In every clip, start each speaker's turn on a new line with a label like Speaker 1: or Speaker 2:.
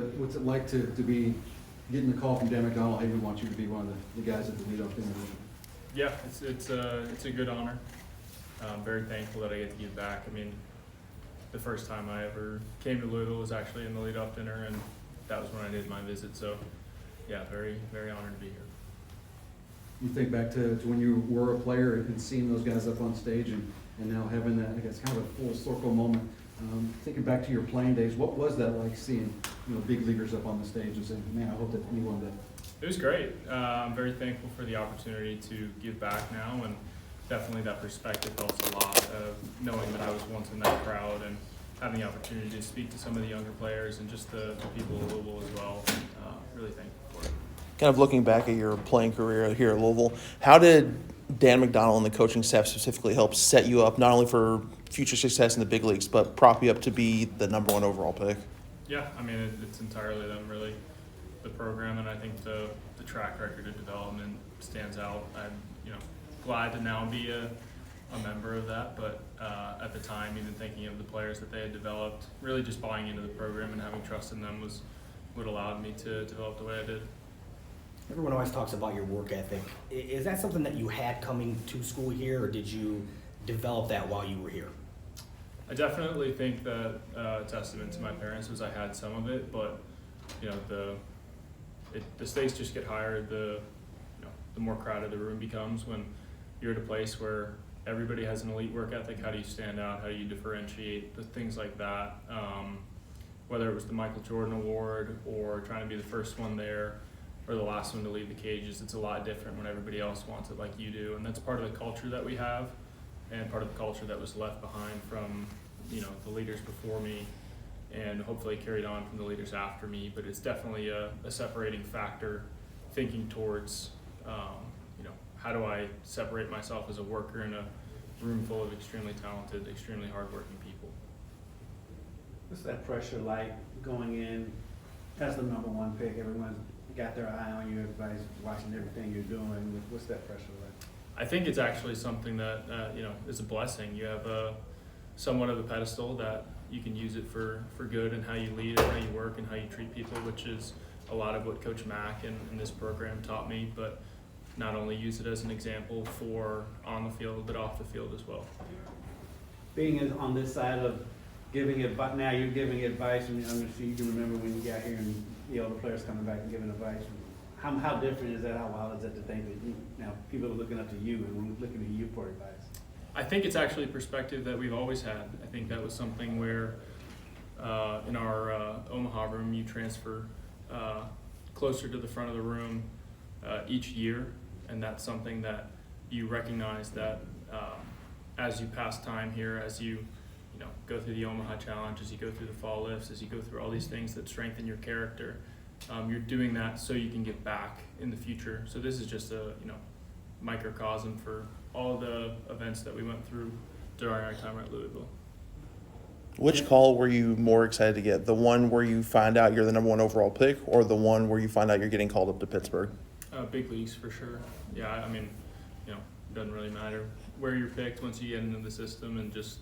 Speaker 1: What's it like to be getting the call from Dan McDonald, hey, we want you to be one of the guys at the Leadoff Dinner?
Speaker 2: Yeah, it's a good honor. I'm very thankful that I get to give back. I mean, the first time I ever came to Louisville was actually in the Leadoff Dinner, and that was when I did my visit. So, yeah, very, very honored to be here.
Speaker 1: You think back to when you were a player and seeing those guys up on stage and now having that, I guess, kind of a full circle moment. Thinking back to your playing days, what was that like seeing, big leaguers up on the stage and saying, man, I hope that anyone did?
Speaker 2: It was great. I'm very thankful for the opportunity to give back now, and definitely that perspective helps a lot of knowing that I was once in that crowd and having the opportunity to speak to some of the younger players and just the people of Louisville as well. Really thankful for it.
Speaker 3: Kind of looking back at your playing career here at Louisville, how did Dan McDonald and the coaching staff specifically help set you up not only for future success in the big leagues, but prop you up to be the #1 overall pick?
Speaker 2: Yeah, I mean, it's entirely them, really, the program, and I think the track record of development stands out. I'm glad to now be a member of that, but at the time, even thinking of the players that they had developed, really just buying into the program and having trust in them was what allowed me to develop the way I did.
Speaker 4: Everyone always talks about your work ethic. Is that something that you had coming to school here, or did you develop that while you were here?
Speaker 2: I definitely think that testament to my parents was I had some of it, but the stakes just get higher the more crowded the room becomes. When you're at a place where everybody has an elite work ethic, how do you stand out? How do you differentiate? The things like that. Whether it was the Michael Jordan Award or trying to be the first one there or the last one to leave the cages, it's a lot different when everybody else wants it like you do, and that's part of the culture that we have. And part of the culture that was left behind from, the leaders before me, and hopefully carried on from the leaders after me. But it's definitely a separating factor, thinking towards, how do I separate myself as a worker in a room full of extremely talented, extremely hardworking people.
Speaker 5: What's that pressure like going in as the #1 pick? Everyone's got their eye on you, everybody's watching everything you're doing. What's that pressure like?
Speaker 2: I think it's actually something that is a blessing. You have somewhat of a pedestal that you can use it for good, and how you lead and how you work and how you treat people, which is a lot of what Coach Mack and this program taught me. But not only use it as an example for on the field, but off the field as well.
Speaker 5: Being on this side of giving advice, now you're giving advice, and I'm sure you can remember when you got here and the other players coming back and giving advice. How different is that? How wild is that to think that now people are looking up to you and looking to you for advice?
Speaker 2: I think it's actually a perspective that we've always had. I think that was something where in our Omaha room, you transfer closer to the front of the room each year, and that's something that you recognize that as you pass time here, as you go through the Omaha Challenge, as you go through the fall lifts, as you go through all these things that strengthen your character, you're doing that so you can get back in the future. So this is just a microcosm for all the events that we went through during our time at Louisville.
Speaker 3: Which call were you more excited to get? The one where you find out you're the #1 overall pick, or the one where you find out you're getting called up to Pittsburgh?
Speaker 2: Big leagues for sure. Yeah, I mean, it doesn't really matter where you're picked once you get into the system, and just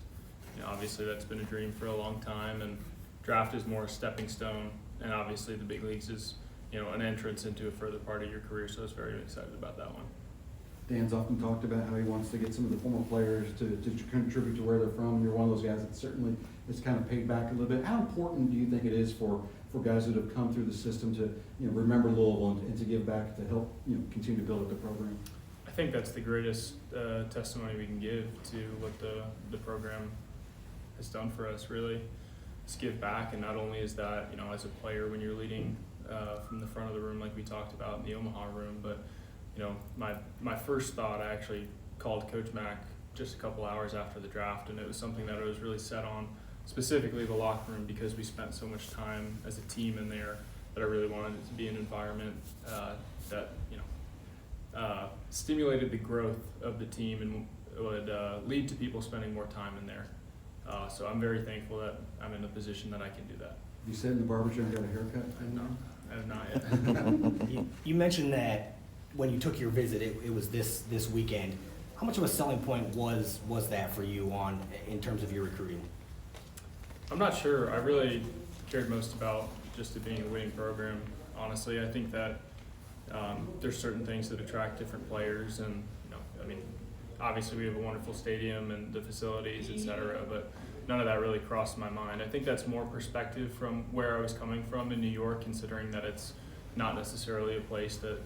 Speaker 2: obviously that's been a dream for a long time, and draft is more a stepping stone, and obviously the big leagues is an entrance into a further part of your career. So I was very excited about that one.
Speaker 1: Dan's often talked about how he wants to get some of the former players to contribute to where they're from. You're one of those guys that certainly is kind of paid back a little bit. How important do you think it is for guys that have come through the system to remember Louisville and to give back to help continue to build up the program?
Speaker 2: I think that's the greatest testimony we can give to what the program has done for us. Really, is give back, and not only is that as a player when you're leading from the front of the room like we talked about in the Omaha room, but my first thought, I actually called Coach Mack just a couple hours after the draft, and it was something that I was really set on, specifically the locker room, because we spent so much time as a team in there that I really wanted it to be an environment that stimulated the growth of the team and would lead to people spending more time in there. So I'm very thankful that I'm in a position that I can do that.
Speaker 1: You sat in the barber chair and got a haircut?
Speaker 2: I have not yet.
Speaker 4: You mentioned that when you took your visit, it was this weekend. How much of a selling point was that for you in terms of your recruiting?
Speaker 2: I'm not sure. I really cared most about just it being a winning program. Honestly, I think that there's certain things that attract different players, and I mean, obviously we have a wonderful stadium and the facilities, et cetera, but none of that really crossed my mind. I think that's more perspective from where I was coming from in New York, considering that it's not necessarily a place that,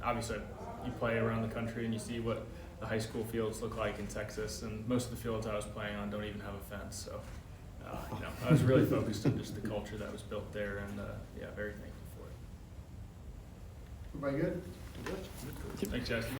Speaker 2: obviously you play around the country and you see what the high school fields look like in Texas, and most of the fields I was playing on don't even have a fence. So, I was really focused on just the culture that was built there, and very thankful for it.
Speaker 6: Everybody good?
Speaker 2: Thanks, guys.